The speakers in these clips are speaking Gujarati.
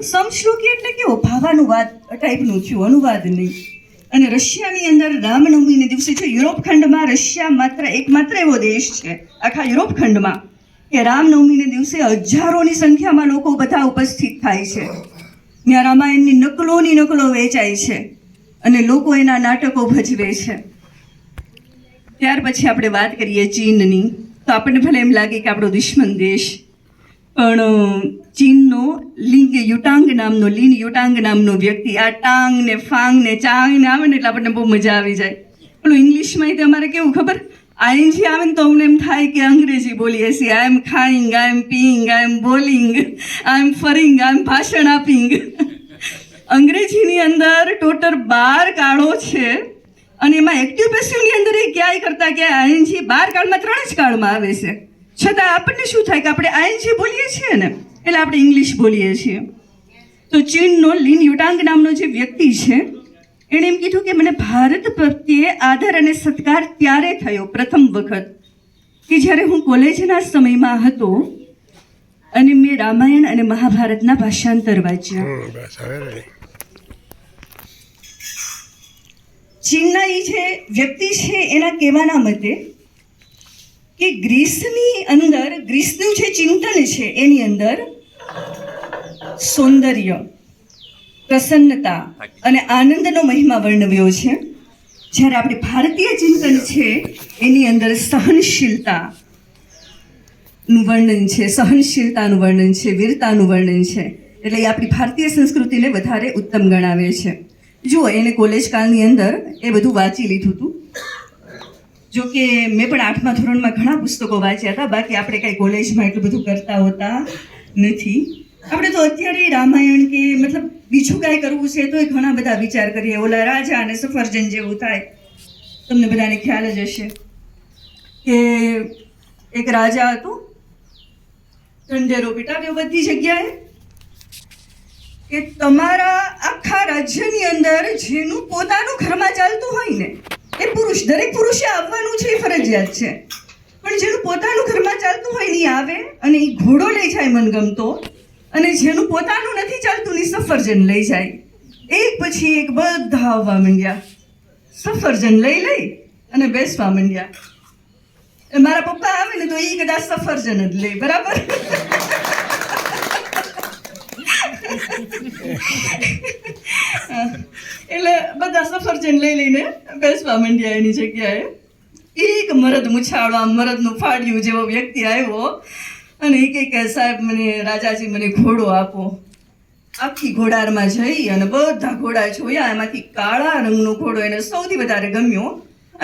સમશ્લોકી એટલે કેવો ભાવાનુવાદ ટાઈપનું થયું, અનુવાદ નહીં. અને રશિયાની અંદર રામનવમીને દિવસે જો યુરોપ ખંડમાં રશિયા એકમાત્ર એવો દેશ છે આખા યુરોપ ખંડમાં કે રામનવમીને દિવસે હજારોની સંખ્યામાં લોકો બધા ઉપસ્થિત થાય છે. ત્યાં રામાયણની નકલો વેચાય છે અને લોકો એના નાટકો ભજવે છે. ત્યાર પછી આપણે વાત કરીએ ચીનની, તો આપણને ભલે એમ લાગે કે આપણો દુશ્મન દેશ, પણ ચીનનો લિન યુટાંગ નામનો વ્યક્તિ, આ ટાંગ ને ફાંગ ને ચાંગ ને આવે ને એટલે આપણને બહુ મજા આવી જાય. પેલું ઇંગ્લિશમાં તે અમારે કેવું ખબર, આઈએનજી આવે ને તો અમને એમ થાય કે અંગ્રેજી બોલીએ છીએ. આઈ એમ ખાઈંગ, આઈ એમ પીઈંગ, આઈ એમ બોલિંગ, આઈ એમ ફરિંગ, આઈ એમ ભાષણ આપીંગ. અંગ્રેજીની અંદર ટોટલ 12 કાળો છે અને એમાં એક્ટિવ પેસિવની અંદર એ ક્યાંય કરતા ક્યાંય આઈએનજી 12 કાળમાં 3 જ કાળમાં આવે છે. છતાં આપણને શું થાય કે આપણે આઈએનજી બોલીએ છીએ ને એટલે આપણે ઇંગ્લિશ બોલીએ છીએ. તો ચીનનો લિન યુટાંગ નામનો જે વ્યક્તિ છે એણે એમ કીધું કે મને ભારત પ્રત્યે આદર અને સત્કાર ત્યારે થયો પ્રથમ વખત કે જ્યારે હું કોલેજના સમયમાં હતો અને મેં રામાયણ અને મહાભારતના ભાષાંતર વાંચ્યા. ચીનના એ જે વ્યક્તિ છે એના કહેવાના મતે કે ગ્રીસનું જે ચિંતન છે એની અંદર સૌંદર્ય, પ્રસન્નતા અને આનંદનો મહિમા વર્ણવ્યો છે. જ્યારે આપણી ભારતીય ચિંતન છે એની અંદર સહનશીલતાનું વર્ણન છે, વીરતાનું વર્ણન છે. એટલે એ આપણી ભારતીય સંસ્કૃતિને વધારે ઉત્તમ ગણાવે છે. જુઓ, એને કોલેજ કાળની અંદર એ બધું વાંચી લીધું હતું. જો કે મેં પણ 8મા ધોરણમાં ઘણા પુસ્તકો વાંચ્યા હતા, બાકી આપણે કાંઈ કોલેજમાં એટલું બધું કરતા હોતા નથી. આપણે તો અત્યારે રામાયણ કે મતલબ બીજું કાંઈ કરવું છે તો એ ઘણા બધા વિચાર કરીએ. ઓલા રાજા અને સફરજન જેવું થાય. તમને બધાને ખ્યાલ જ હશે કે એક રાજા હતો, ઢંઢેરો પીટાવ્યો બધી જગ્યાએ કે તમારા આખા રાજ્યની અંદર જેનું પોતાનું ઘરમાં ચાલતું હોય ને એ પુરુષ, દરેક પુરુષે આવવાનું છે, એ ફરજિયાત છે. પણ જેનું પોતાનું ઘરમાં ચાલતું હોય ને એ આવે અને એ ઘોડો લઈ જાય મનગમતો, અને જેનું પોતાનું નથી ચાલતું ને સફરજન લઈ જાય. એક પછી એક બધા આવવા માંડ્યા, સફરજન લઈ અને બેસવા માંડ્યા. મારા પપ્પા આવે ને તો એ કદાચ સફરજન જ લે, બરાબર. એટલે બધા સફરજન લઈને બેસવા માંડ્યા એની જગ્યાએ. એક મરદ મુછાળો, મરદનું ફાડ્યું જેવો વ્યક્તિ આવ્યો અને એ કે સાહેબ રાજાજી મને ઘોડો આપો. આખી ઘોડારમાં જઈ અને બધા ઘોડા જોયા, એમાંથી કાળા રંગનો ઘોડો એને સૌથી વધારે ગમ્યો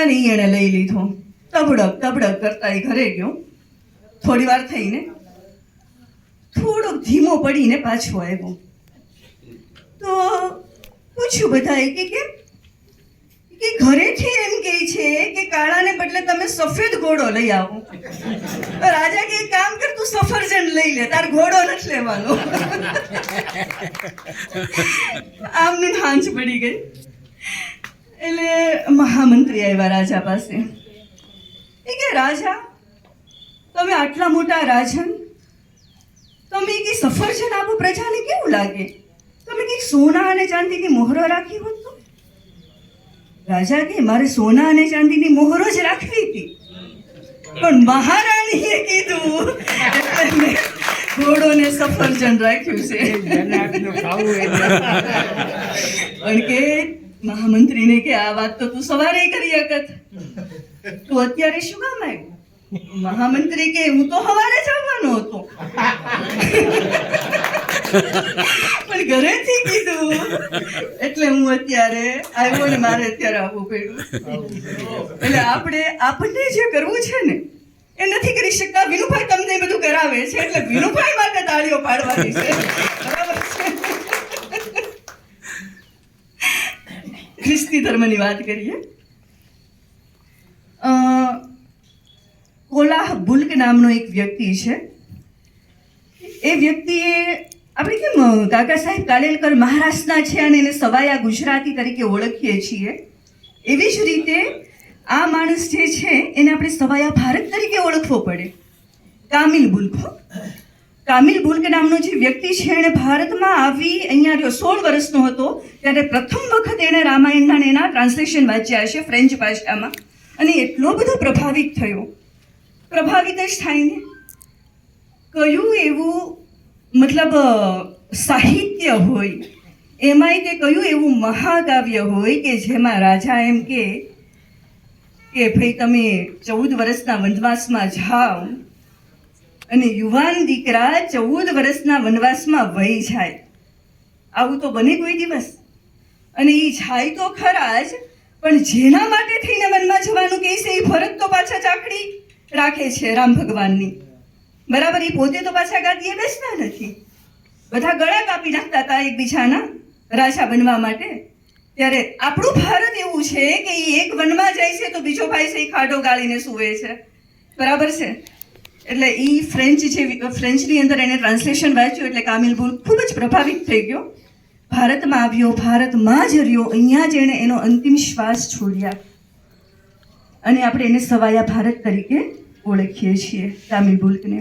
અને એ એણે લઈ લીધો. તબડક કરતા એ ઘરે ગયો. થોડી વાર થઈને થોડોક ધીમો પડીને પાછો આવ્યો. તો પૂછ્યું બધાએ કે કેમ? કે ઘરેથી એમ કહે છે કે કાળાને બદલે તમે સફેદ ઘોડો લઈ આવો. તો રાજા કે કામ કર, તું સફરજન લઈ લે, તાર ઘોડો નથી લેવાનો. આમનું હાંજ પડી ગઈ. એટલે મહામંત્રી આવ્યા રાજા પાસે. એ કે રાજા, તમે આટલા મોટા રાજન, તમે કે સફરજન આપો, પ્રજાને કેવું લાગે? તમે કે સોના અને ચાંદીની મોહરો રાખી હોત તો? રાજા કે મારે સોના અને ચાંદીની મોહરો જ રાખવી હતી, પણ મહારાણીએ કીધું એટલે મેં ઘોડોને સફરજન રાખ્યું છે. પણ કે મહામંત્રીને કે આ વાત તો તું સવારે કરી શકત, તું અત્યારે શું કામ આવ્યું? મહામંત્રી કે હું તો સવારે જ આવવાનો હતો, પણ ઘરેથી કીધું એટલે હું અત્યારે આવ્યો ને મારે અત્યારે આવવું પડ્યું. એટલે આપણને જે કરવું છે ને એ નથી કરી શકતા. વિનુભાઈ તમને બધું કરાવે છે એટલે વિનુભાઈ માટે તાળીઓ પાડવાની છે, બરાબર છે. ખ્રિસ્તી ધર્મની વાત કરીએ. કોલાહ બુલ્ક નામનો એક વ્યક્તિ છે. એ વ્યક્તિએ, આપણે કેમ કાકા સાહેબ કાલેલકર મહારાષ્ટ્રના છે અને એને સવાયા ગુજરાતી તરીકે ઓળખીએ છીએ, એવી જ રીતે આ માણસ જે છે એને આપણે સવાયા ભારત તરીકે ઓળખવો પડે. કામિલ બુલ્ક. કામિલ બુલ્ક નામનો જે વ્યક્તિ છે એણે ભારતમાં આવી અહીંયા રહ્યો 16 વર્ષનો હતો ત્યારે પ્રથમ વખત એણે રામાયણના ને એના ટ્રાન્સલેશન વાંચ્યા હશે ફ્રેન્ચ ભાષામાં અને એટલો બધો પ્રભાવિત થયો. પ્રભાવિત જ થાય ને. કયું એવું મતલબ સાહિત્ય હોય એમાંય તે કયું એવું મહાકાવ્ય હોય કે જેમાં રાજા એમ કે ભાઈ તમે 14 વર્ષના વનવાસમાં જાઓ અને યુવાન દીકરા 14 વર્ષના વનવાસમાં વહી જાય. આવું તો બને કોઈ દિવસ? અને એ જાય તો ખરા જ, પણ જેના માટે થઈને વનમાં જવાનું કહે છે એ ફરજ તો પાછા ચાકડી રાખે છે રામ ભગવાનની. બરાબર, એ પોતે તો પાછા ગાદીએ બેસતા નથી. બધા ગળા કાપી નાખતા હતા એકબીજાના રાજા બનવા માટે. ત્યારે આપણું ભારત એવું છે કે એ એક વનમાં જાય છે તો બીજો ભાઈ છે એ ખાડો ગાળીને સૂવે છે. બરાબર છે. એટલે એ ફ્રેન્ચની અંદર એને ટ્રાન્સલેશન વાંચ્યું એટલે કામિલ બુલ્ક ખૂબ જ પ્રભાવિત થઈ ગયો. ભારતમાં આવ્યો, ભારતમાં જ રહ્યો, અહીંયા જ એણે એનો અંતિમ શ્વાસ છોડ્યા અને આપણે એને સવાયા ભારત તરીકે ઓળખીએ છીએ કામિલ બુલ્કને.